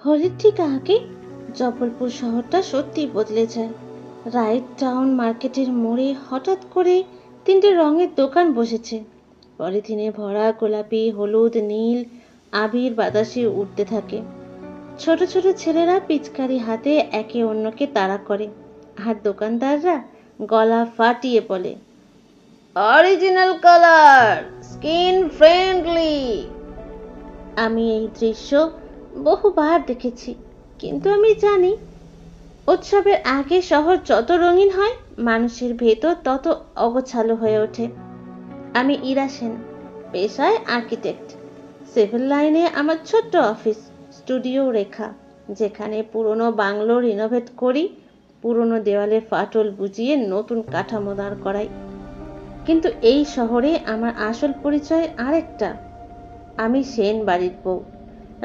হোলির ঠিক আগে জবলপুর শহরটা সত্যি বদলে যায়। রাইট টাউন মার্কেটের মোড়ে হঠাৎ করে তিনটে রঙের দোকান বসেছে। পলিথিনে ভরা গোলাপি, হলুদ, নীল আবির বাতাসে উঠতে থাকে। ছোট ছোট ছেলেরা পিচকারি হাতে একে অন্যকে তাড়া করে, আর দোকানদাররা গলা ফাটিয়ে বলে, অরিজিনাল কালার, স্কিন ফ্রেন্ডলি। আমি এই দৃশ্য বহুবার দেখেছি, কিন্তু আমি জানি উৎসবের আগে শহর যত রঙিন হয়, মানুষের ভেতর তত অগোছালো হয়ে ওঠে। আমি ইরা সেন, পেশায় আর্কিটেক্ট। সিভিল লাইনে আমার ছোট্ট অফিস, স্টুডিও রেখা, যেখানে পুরনো বাংলো রিনোভেট করি, পুরনো দেওয়ালে ফাটল বুঝিয়ে নতুন কাঠামো দাঁড় করাই। কিন্তু এই শহরে আমার আসল পরিচয় আরেকটা। আমি সেন বাড়ির বউ,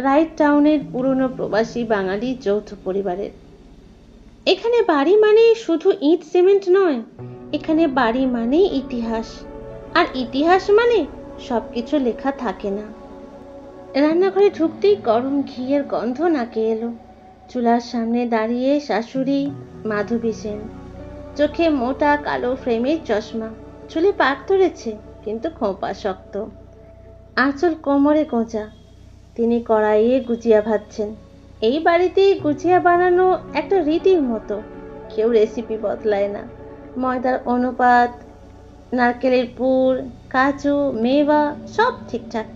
রাইট টাউনের পুরনো প্রবাসী বাঙালি যৌথ পরিবারের। এখানে বাড়ি মানে শুধু ইট সিমেন্ট নয়, এখানে বাড়ি মানে ইতিহাস, আর ইতিহাস মানে সবকিছু লেখা থাকে না। রান্নাঘরে ঢুকতেই গরম ঘিয়ের গন্ধ নাকে এলো। চুলার সামনে দাঁড়িয়ে শাশুড়ি মাধবী সেন, চোখে মোটা কালো ফ্রেমের চশমা, চুলে পাক ধরেছে কিন্তু খোঁপা শক্ত, আঁচল কোমরে গোঁজা। তিনি কড়াইয়ে গুজিয়া ভাজছেন। এই বাড়িতে গুজিয়া বানানো একটা রীতির মতো, কেউ রেসিপি বদলায় না। ময়দার অনুপাত, নারকেলের পুর, কাজু, মেওয়া সব ঠিকঠাক।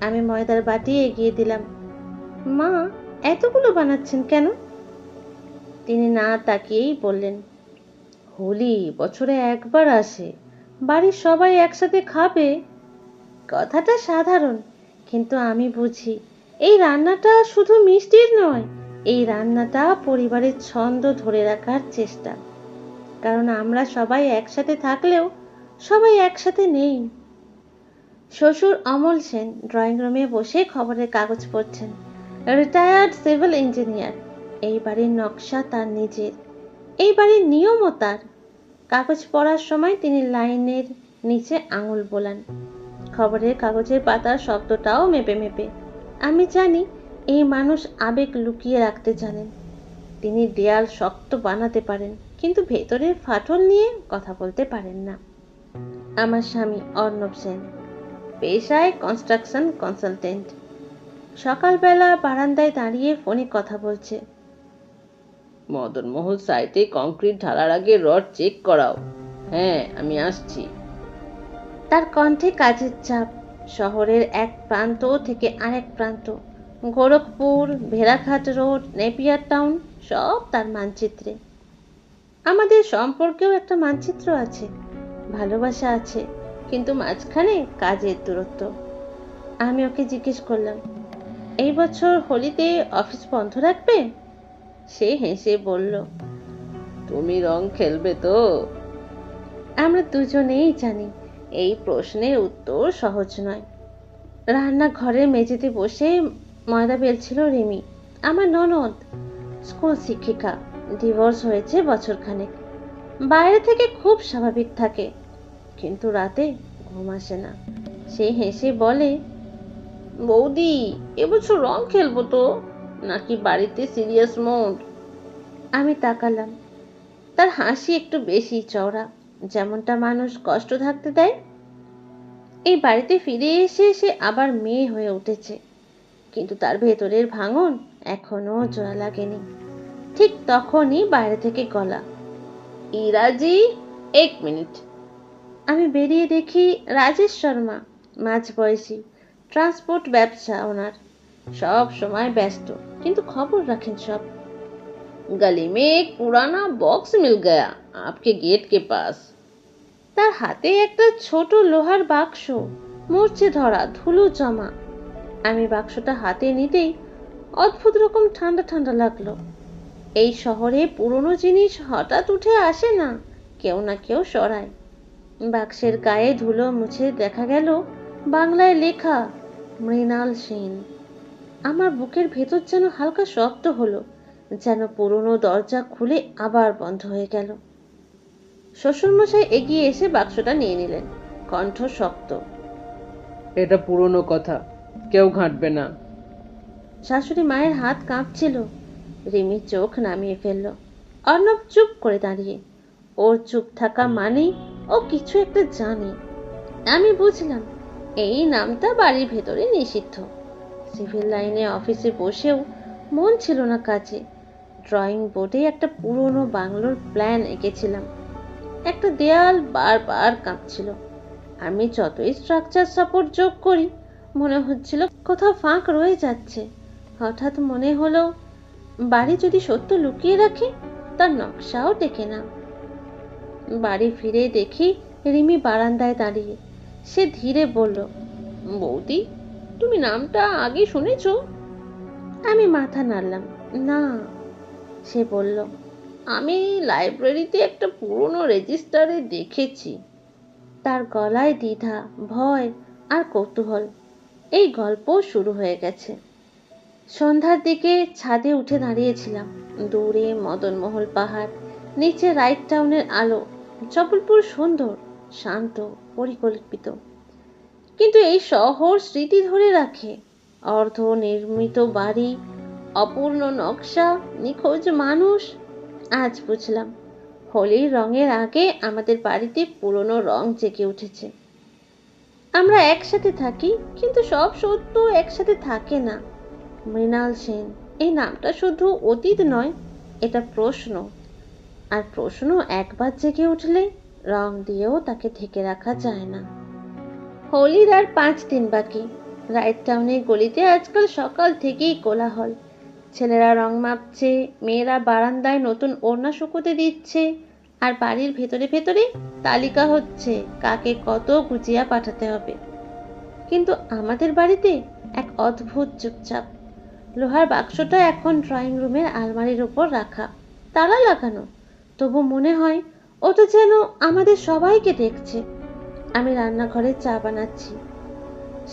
আমি ময়দার বাটি এগিয়ে দিলাম। মা, এতগুলো বানাচ্ছেন কেন? তিনি না তাকিয়েই বললেন, হোলি বছরে একবার আসে, বাড়ির সবাই একসাথে খাবে। কথাটা সাধারণ, কিন্তু আমি বুঝি এই রান্নাটা শুধু মিষ্টির নয়, এই রান্নাটা পরিবারের ছন্দ ধরে রাখার চেষ্টা। কারণ আমরা সবাই একসাথে থাকলেও সবাই একসাথে নেই। শ্বশুর অমল সেন ড্রয়িং রুমে বসে খবরের কাগজ পড়ছেন। Retired civil engineer. এই বাড়ির নকশা তার নিজের, এই বাড়ির নিয়মও তার। কাগজ পড়ার সময় তিনি লাইনের নিচে আঙুল বোলান, খবরের কাগজের পাতার শব্দটাও মেপে মেপে। আমি জানি এই মানুষ আবেগ লুকিয়ে রাখতে জানেন। তিনি দেয়াল শক্ত বানাতে পারেন, কিন্তু ভেতরের ফাটল নিয়ে কথা বলতে পারেন না। আমার স্বামী অর্ণব সেন, পেশায় কনস্ট্রাকশন কনসালটেন্ট। সকালবেলা বারান্দায় দাঁড়িয়ে ফোনে কথা বলছে। মদনমোহন সাইটে কংক্রিট ঢালার আগে রড চেক করাও। হ্যাঁ, আমি আসছি। তার কণ্ঠে কাজের চাপ। শহরের এক প্রান্ত থেকে আরেক প্রান্ত, গোরখপুর, ভেড়াঘাট রোড, নেপিয়ার টাউন, সব তার মানচিত্রে। আমাদের সম্পর্কেও একটা মানচিত্র আছে, ভালোবাসা আছে, কিন্তু মাঝখানে কাজের দূরত্ব। আমি ওকে জিজ্ঞেস করলাম, এই বছর হোলিতে অফিস বন্ধ রাখবে? সে হেসে বলল, তুমি রং খেলবে তো? আমরা দুজনেই জানি এই প্রশ্নের উত্তর সহজ নয়। রান্নাঘরের মেঝেতে বসে ময়দা বেলছিল রিমি, আমার ননদ, স্কুল শিক্ষিকা, ডিভোর্স হয়েছে বছরখানেক। বাইরে থেকে খুব স্বাভাবিক থাকে, কিন্তু রাতে ঘুম আসে না। সে হেসে বলে, বৌদি, এবছর রং খেলবো তো, নাকি বাড়িতে সিরিয়াস মোড? আমি তাকালাম। তার হাসি একটু বেশি চওড়া, যেমনটা মানুষ কষ্ট থাকতে দেয়। এই বাড়িতে ফিরে এসে সে আবার মেয়ে হয়ে উঠেছে, কিন্তু তার ভেতরের ভাঙন এখনো জোড়া লাগেনি। ঠিক তখনই বাইরে থেকে গলা, ইরাজি, এক মিনিট। আমি বেরিয়ে দেখি রাজেশ শর্মা, মাঝবয়সী, ট্রান্সপোর্ট ব্যবসা ওনার। সব সময় ব্যস্ত, কিন্তু খবর রাখেন সব। गली में एक पुराना बॉक्स मिल गया आपके गेट के पास। তার হাতে একটা ছোট লোহার বাক্স, মরচে ধরা, ধুলো জমা। আমি বাক্সটা হাতে নিতেই অদ্ভুত রকম ঠান্ডা ঠান্ডা লাগলো। এই শহরে পুরনো জিনিস হঠাৎ উঠে আসে না, কেউ না কেউ সরায়। বাক্সের গায়ে ধুলো মুছে দেখা গেল বাংলায় লেখা, মৃণাল সেন। আমার বুকের ভেতর যেন হালকা শব্দ হলো, যেন পুরনো দরজা খুলে আবার বন্ধ হয়ে গেল। শ্বশুরমশাই এগিয়ে এসে বাক্সটা নিয়ে নিলেন, কণ্ঠ শক্ত, এটা পুরনো কথা, কেউ ঘাঁটবে না। শাশুড়ি মায়ের হাত কাঁপছিল। রিমি চোখ নামিয়ে ফেলল। অর্ণব চুপ করে দাঁড়িয়ে। ওর চুপ থাকা মানেই ও কিছু একটা জানে। আমি বুঝলাম এই নামটা বাড়ির ভেতরে নিষিদ্ধ। সিভিল লাইনে অফিসে বসেও মন ছিল না কাজে। ড্রয়িং বোর্ডে একটা পুরনো বাংলোর প্ল্যান এঁকেছিলাম। একটা দেয়াল বারবার কাঁপছিল। আমি যতই স্ট্রাকচার সাপোর্ট যোগ করি মনে হচ্ছিল কোথাও ফাঁক রয়ে যাচ্ছে। হঠাৎ মনে হলো বাড়ি যদি সত্য লুকিয়ে রাখে তার নকশাও দেখে না। বাড়ি ফিরে দেখি রিমি বারান্দায় দাঁড়িয়ে। সে ধীরে বলল, বৌদি, তুমি নামটা আগে শুনেছো? আমি মাথা নাড়লাম। না। সে বলল, আমি লাইব্রেরিতে একটা পুরনো রেজিস্টারে দেখেছি। তার গলায় দ্বিধা, ভয় আর কৌতূহল। এই গল্প শুরু হয়ে গেছে। সন্ধ্যার দিকে ছাদে উঠে দাঁড়িয়েছিলাম। দূরে মদনমহল পাহাড়, নিচে রাইট টাউনের আলো। জবলপুর সুন্দর, শান্ত, পরিকল্পিত। কিন্তু এই শহর স্মৃতি ধরে রাখে। অর্ধ নির্মিত বাড়ি, অপূর্ণ নকশা, নিখোঁজ মানুষ। আজ বুঝলাম হোলির রঙের আগে আমাদের বাড়িতে পুরনো রং জেগে উঠেছে। আমরা একসাথে থাকি, কিন্তু সব সত্য একসাথে থাকে না। মৃণাল সেন এই নামটা শুধু অতীত নয়, এটা প্রশ্ন। আর প্রশ্ন একবার জেগে উঠলে রং দিয়েও তাকে ঢেকে রাখা যায় না। হোলির আর 5 দিন বাকি। রাইট টাউনের গলিতে আজকাল সকাল থেকেই কোলাহল। ছেলেরা রং মাপছে, মেয়েরা বারান্দায় নতুন ওড়না শুকোতে দিচ্ছে, আর বাড়ির ভেতরে ভেতরে তালিকা হচ্ছে কাকে কত গুজিয়া পাঠাতে হবে। কিন্তু আমাদের বাড়িতে এক অদ্ভুত চুপচাপ। লোহার বাক্সটা এখন ড্রয়িং রুমের আলমারির উপর রাখা, তালা লাগানো। তবু মনে হয় ও তো যেন আমাদের সবাইকে দেখছে। আমি রান্নাঘরে চা বানাচ্ছি।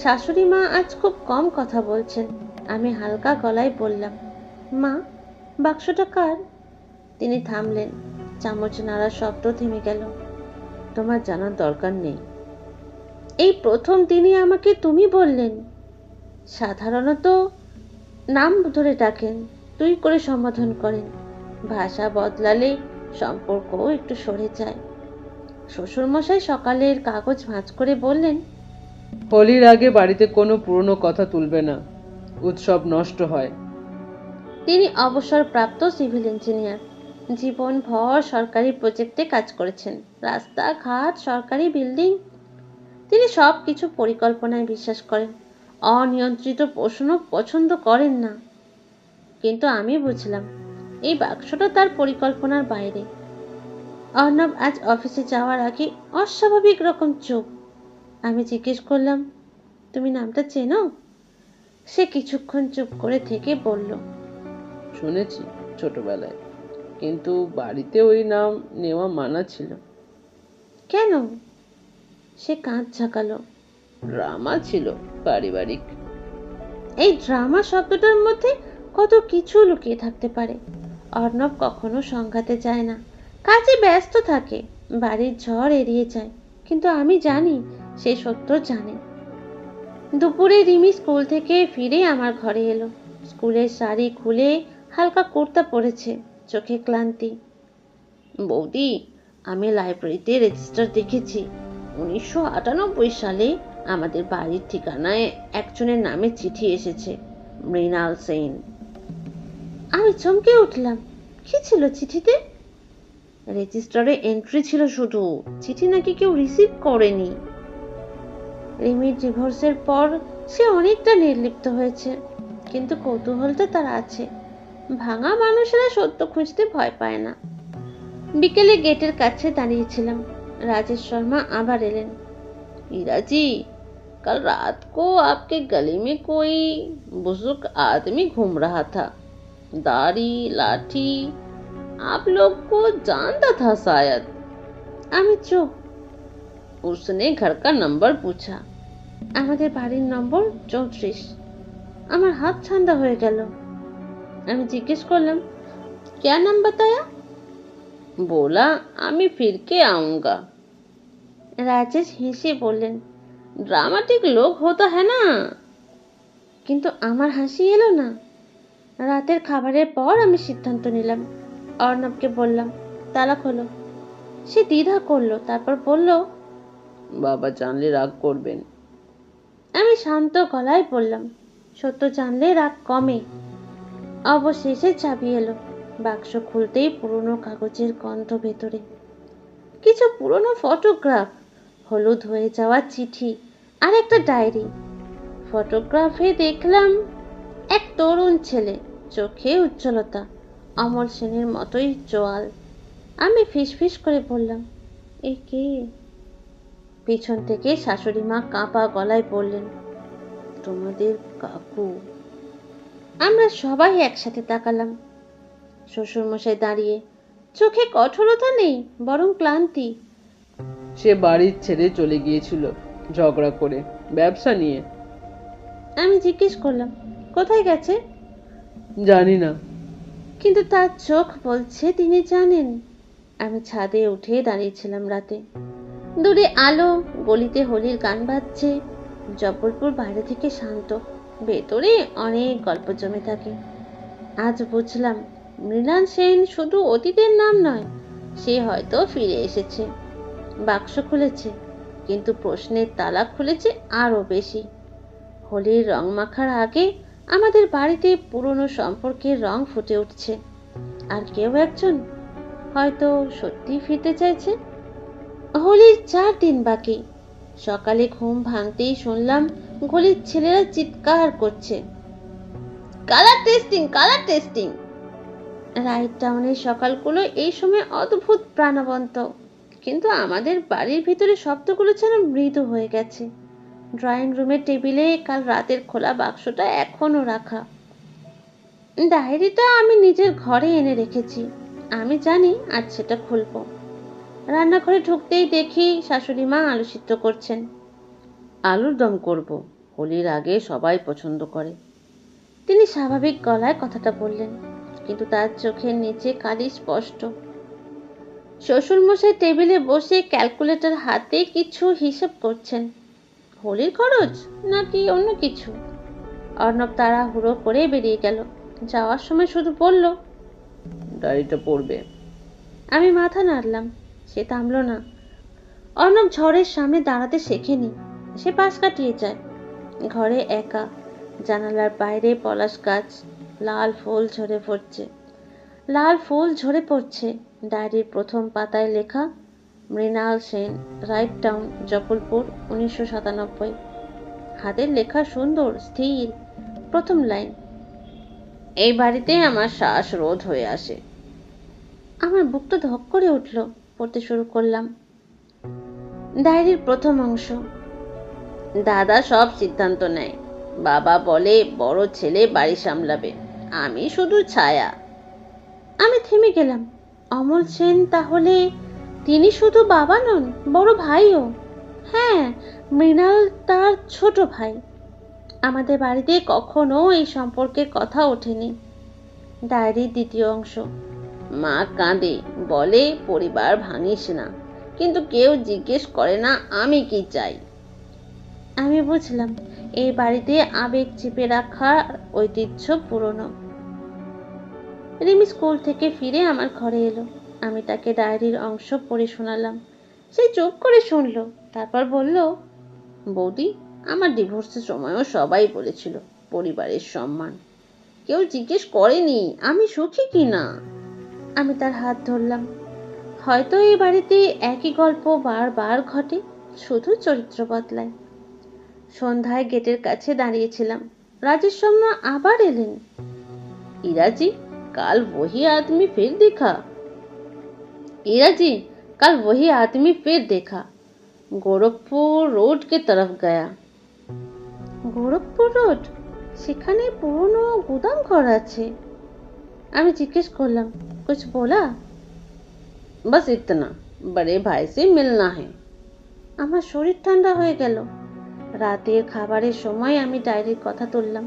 শাশুড়ি মা আজ খুব কম কথা বলছেন। আমি হালকা গলায় বললাম, মা, বাক্সটা কার? তিনি থামলেন। চামচ নাড়ার শব্দ থেমে গেল। তোমার জানার দরকার নেই। এই প্রথম তিনি আমাকে তুমি বললেন। সাধারণত নাম ধরে ডাকেন, তুই করে সম্বোধন করেন। ভাষা বদলালে সম্পর্কও একটু সরে যায়। শ্বশুরমশাই সকালের কাগজ ভাঁজ করে বললেন, হোলির আগে বাড়িতে কোনো পুরনো কথা তুলবে না, উৎসব নষ্ট হয়। তিনি অবসরপ্রাপ্ত সিভিল ইঞ্জিনিয়ার। জীবনভর সরকারি প্রজেক্টে কাজ করেছেন। রাস্তাঘাট, সরকারি বিল্ডিং। তিনি সব কিছু পরিকল্পনায় বিশ্বাস করেন। অনিয়ন্ত্রিত প্রশ্ন পছন্দ করেন না। কিন্তু আমি বুঝলাম এই বাক্সটা তার পরিকল্পনার বাইরে। অর্ণব আজ অফিসে যাওয়ার আগে অস্বাভাবিক রকম চুপ। আমি জিজ্ঞেস করলাম, তুমি নামটা চেনো? সে কিছুক্ষণ চুপ করে থেকে বলল, শুনেছি ছোটবেলায়, কিন্তু বাড়িতে ওই নাম নেওয়া মানা ছিল। কেন? সে কাঁধ ঝাঁকালো। ড্রামা ছিল পারিবারিক। এই ড্রামা শব্দটার মধ্যে কত কিছু লুকিয়ে থাকতে পারে। অর্ণব কখনো সংঘাতে যায় না, কাজে ব্যস্ত থাকে, বাড়ির ঝড় এড়িয়ে যায়। কিন্তু আমি জানি সে সত্য জানে। দুপুরে রিমি স্কুল থেকে ফিরে আমার ঘরে এলো। স্কুলের শাড়ি খুলে হালকা কুর্তা পরেছে, চোখে ক্লান্তি। বৌদি, আমি লাইব্রেরিতে রেজিস্টার দেখেছি। 1998 সালে আমাদের বাড়ির ঠিকানায় একজনের নামে চিঠি এসেছে, মৃণাল সেন। আমি চমকে উঠলাম। কি ছিল চিঠিতে? রেজিস্টারে এন্ট্রি ছিল শুধু, চিঠি নাকি কেউ রিসিভ করেনি। রিমির ডিভোর্সের পর সে অনেকটা নির্লিপ্ত হয়েছে, কিন্তু কৌতূহলটা তার আছে। ভাঙা মানুষেরা সত্য খুঁজতে ভয় পায় না। বিকেলে গেটের কাছে দাঁড়িয়েছিলাম। রাজেশ শর্মা আবার এলেন। हीरा जी, कल रात को आपके गली में कोई बुजुर्ग आदमी घूम रहा था, दाढ़ी, लाठी। आप लोग को जानता था शायद। আমি চুপ। उसने घर का नंबर पूछा। আমাদের বাড়ির নম্বর 34। আমার হাত ঠান্ডা হয়ে গেল। আমি জিজ্ঞেস করলাম, क्या नाम बताया? बोला, আমি फिर के आऊंगा। রাজেশ হেসে বললেন, ड्रामेटिक लोग होता है ना। কিন্তু আমার হাসি এলো না। রাতের খাবারের পর আমি সিদ্ধান্ত নিলাম। অর্ণবকে বললাম, তালা খোলো। সে দ্বিধা করলো, তারপর বলল, বাবা জানলে রাগ করবেন। আমি শান্ত গলায় বললাম, সত্য জানলে রাগ কমে। অবশেষে চাবি এলো। বাক্স খুলতেই পুরনো কাগজের গন্ধ ভেতরে, কিছু পুরনো ফটোগ্রাফ, হলুদ হয়ে যাওয়া চিঠি আর একটা ডায়েরি। ফটোগ্রাফে দেখলাম এক তরুণ ছেলে, চোখে উজ্জ্বলতা, অমল সেনের মতোই চোয়াল। আমি ফিসফিস করে বললাম, এ কে? পিছন থেকে শাশুড়ি মা কাঁপা গলায় বললেন, তোমাদের কাকু। আমরা সবাই একসাথে তাকালাম। শ্বশুরমশাই দাঁড়িয়ে, চোখে কঠোরতা নেই, বরং ক্লান্তি। সে বাড়ির ছেড়ে চলে গিয়েছিল ঝগড়া করে, ব্যবসা নিয়ে। আমি জিজ্ঞেস করলাম, কোথায় গেছে? জানি না। কিন্তু তার চোখ বলছে তিনি জানেন। আমি ছাদে উঠে দাঁড়িয়েছিলাম রাতে। দূরে আলো, গলিতে হোলির গান বাজছে। জব্বলপুর বাইরে থেকে শান্ত, ভেতরে অনেক গল্প জমে থাকে। আজ বুঝলাম, মৃণাল সেন শুধু অতীতের নাম নয়, সে হয়তো ফিরে এসেছে। বাক্স খুলেছে, কিন্তু প্রশ্নের তালা খুলেছে আরো বেশি। হোলির রং মাখার আগে আমাদের বাড়িতে পুরনো সম্পর্কের রং ফুটে উঠছে, আর কেউ একজন হয়তো সত্যি ফিরতে চাইছে। হোলির 4 দিন বাকি। সকালে ঘুম ভাঙতেই শুনলাম গলির ছেলেরা চিৎকার করছে, colour testing, colour testing. Right টাউনের সকালগুলো এই সময় অদ্ভুত প্রাণবন্ত, কিন্তু আমাদের বাড়ির ভিতরে শব্দগুলো যেন মৃদু হয়ে গেছে। ড্রয়িং রুমের টেবিলে কাল রাতের খোলা বাক্সটা এখনো রাখা। ডায়েরিটা আমি নিজের ঘরে এনে রেখেছি, আমি জানি আজ সেটা খুলবো। রান্নাঘরে ঢুকতেই দেখি শাশুড়ি মা আলু সিদ্ধ করছেন। আলুর দম করব, হোলির আগে সবাই পছন্দ করে। তিনি স্বাভাবিক গলায় কথাটা বললেন, কিন্তু তার চোখের নিচে কালি স্পষ্ট। শ্বশুরমশাই টেবিলে বসে ক্যালকুলেটর হাতে কিছু হিসাব করছেন। হোলির খরচ নাকি অন্য কিছু? অর্ণব তাড়াহুড়ো করে বেরিয়ে গেল। যাওয়ার সময় শুধু বলল, ডায়েরিটা পড়বে। আমি মাথা নাড়লাম। সে থামল না। অর্ণব ঝড়ের সামনে দাঁড়াতে শেখেনি, সে পাশ কাটিয়ে যায়। ঘরে একা, জানালার বাইরে পলাশ গাছ, লাল ফুল ঝরে পড়ছে, লাল ফুল ঝরে পড়ছে। ডায়েরির প্রথম পাতায় লেখা, মৃণাল সেন, রাইট টাউন, জবলপুর, 1997। হাতের লেখা সুন্দর, স্থির। প্রথম লাইন, এই বাড়িতে আমার শ্বাস রোধ হয়ে আসে। আমার বুকটা ধক করে উঠল। পড়তে শুরু করলাম। ডায়েরির প্রথম অংশ, দাদা সব সিদ্ধান্ত নেয়, বাবা বলে বড় ছেলে বাড়ি সামলাবে, আমি শুধু ছায়া। আমি থেমে গেলাম। অমল সেন তাহলে তিনি শুধু বাবা নন, বড় ভাইও। হ্যাঁ, মৃণাল তার ছোট ভাই। আমাদের বাড়িতে কখনো এই সম্পর্কের কথা ওঠেনি। ডায়েরির দ্বিতীয় অংশ, মা কাঁদে, বলে পরিবার ভাঙিস না, কিন্তু কেউ জিজ্ঞেস করে না আমি কি চাই। আমি বুঝলাম এই বাড়িতে আবেগ চেপে রাখার ঐতিহ্য পুরনো। রিমি স্কুল থেকে ফিরে আমার ঘরে এলো। আমি তাকে ডায়েরির অংশ পড়ে শোনালাম। সে চুপ করে শুনলো, তারপর বলল, বৌদি, আমার ডিভোর্সের সময়ও সবাই বলেছিল পরিবারের সম্মান, কেউ জিজ্ঞেস করেনি আমি সুখী কি না। আমি তার হাত ধরলাম। হয়তো এই বাড়িতে একই গল্প বারবার ঘটে, শুধু চরিত্র বদলায়। সন্ধ্যায় গেটের কাছে দাঁড়িয়েছিলাম। রাজেশ্বর আবার এলেন। ইরাজি, কাল वही आदमी फिर देखा। इराजी, कल वही आदमी फिर देखा। गोरखपुर रोड के तरफ गया। গোরখপুর রোড? সেখানে পুরনো গুদাম ঘর আছে। আমি জিজ্ঞেস করলাম, কুছ বলা? बस इतना, बड़े भाई से मिलना है। আমার শরীর ঠান্ডা হয়ে গেল। রাতের খাবারের সময় আমি ডায়েরির কথা তুললাম।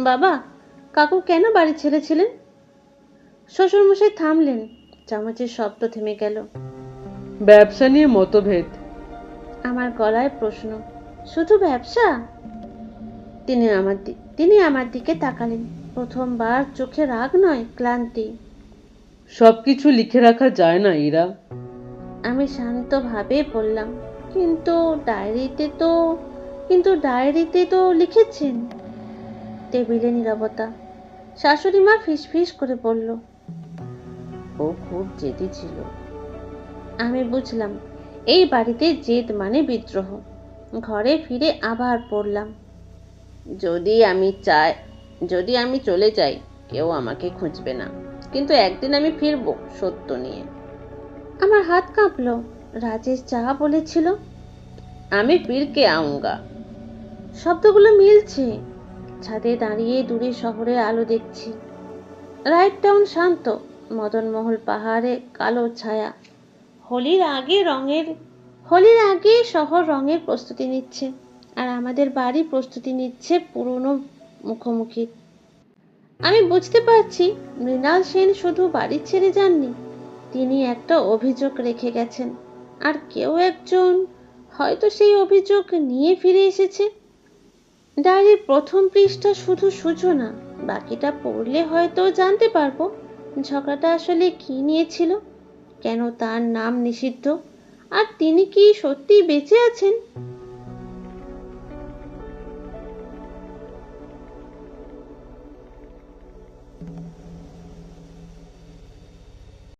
বাবা, কাকু কেন বাড়ি ছেড়েছিলেন? শ্বশুরমশাই থামলেন। চামচের শব্দ থেমে গেল। ব্যবসা নিয়ে মতভেদ। আমার গলায় প্রশ্ন। শুধু ব্যবসা? তিনি আমার দিকে তাকালেন। প্রথমবার চোখে রাগ নয়, ক্লান্তি। সবকিছু লিখে রাখা যায় না ইরা। আমি শান্তভাবে বললাম, কিন্তু ডায়েরিতে তো লিখেছেন। টেবিলে নীরবতা। শাশুড়ি মা ফিসফিস করে বলল, ও খুব জেদি ছিল। আমি বুঝলাম এই বাড়িতে জেদ মানে বিদ্রোহ। ঘরে ফিরে আবার পড়লাম, যদি আমি চলে যাই কেউ আমাকে খুঁজবে না, কিন্তু একদিন আমি ফিরবো সত্য নিয়ে। আমার হাত কাঁপলো। রাজেশ যা বলেছিল, আমি ফির কে আউঙ্গা। শব্দগুলো মিলছে। ছাদে দাঁড়িয়ে দূরে শহরের আলো দেখছি। রাইট টাউন শান্ত, মদনমহল পাহাড়ে কালো ছায়া। হোলির আগে শহর রঙের প্রস্তুতি নিচ্ছে, আর আমাদের বাড়ি প্রস্তুতি নিচ্ছে পুরনো মুখোমুখি। আমি বুঝতে পারছি মৃণাল সেন শুধু বাড়ি ছেড়ে যাননি, তিনি একটা অভিযোগ রেখে গেছেন, আর কেউ একজন হয়তো সেই অভিযোগ নিয়ে ফিরে এসেছে। ডায়েরির প্রথম পৃষ্ঠা শুধু সূচনা, বাকিটা পড়লে হয়তো জানতে পারবো ঝগড়াটা আসলে কি নিয়েছিল, কেন তার নাম নিষিদ্ধ, আর তিনি কি সত্যি বেঁচে আছেন